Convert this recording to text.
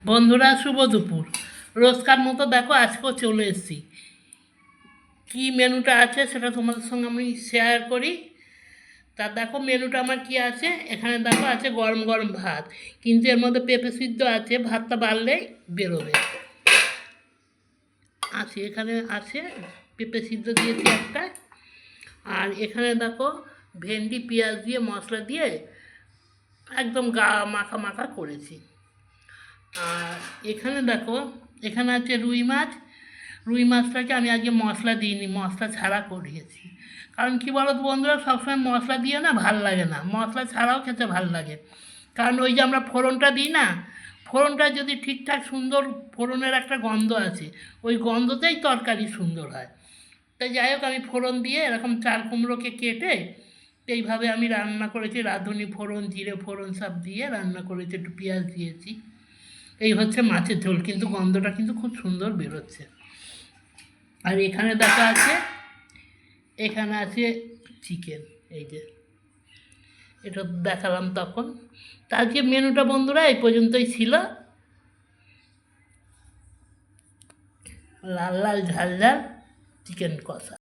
বন্ধুরা শুভ দুপুর। রোজকার মতো দেখো আজকেও চলে এসেছি। কী মেনুটা আছে সেটা তোমাদের সঙ্গে আমি শেয়ার করি। তা দেখো মেনুটা আমার কি আছে। এখানে দেখো আছে গরম গরম ভাত, কিন্তু এর মধ্যে পেঁপে সিদ্ধ আছে, ভাতটা বাড়লেই বেরোবে। আছে এখানে আছে পেঁপে সিদ্ধ দিয়েছি একটা। আর এখানে দেখো ভেন্ডি পেঁয়াজ দিয়ে মশলা দিয়ে একদম গা মাখা মাখা করেছি। আর এখানে দেখো এখানে আছে রুই মাছ। রুই মাছটাকে আমি আজকে মশলা দিইনি, মশলা ছাড়া করিয়েছি। কারণ কী বলো তো বন্ধুরা, সবসময় মশলা দিয়ে না ভাল লাগে না, মশলা ছাড়াও খেতে ভাল লাগে। কারণ ওই যে আমরা ফোড়নটা দিই না, ফোড়নটা যদি ঠিকঠাক সুন্দর, ফোড়নের একটা গন্ধ আছে, ওই গন্ধতেই তরকারি সুন্দর হয়। তাই যাই হোক, আমি ফোড়ন দিয়ে এরকম চাল কুমড়োকে কেটে এইভাবে আমি রান্না করেছি। রাঁধুনি ফোড়ন, জিরে ফোড়ন সব দিয়ে রান্না করেছি, একটু পেঁয়াজ দিয়েছি। এই হচ্ছে মাছের ঝোল, কিন্তু গন্ধটা কিন্তু খুব সুন্দর বেরোচ্ছে। আর এখানে দেখা আছে, এখানে আছে চিকেন। এই যে এটা দেখালাম তখন। তা আজকে মেনুটা বন্ধুরা এই পর্যন্তই ছিল। লাল লাল ঝাল ঝাল চিকেন কষা।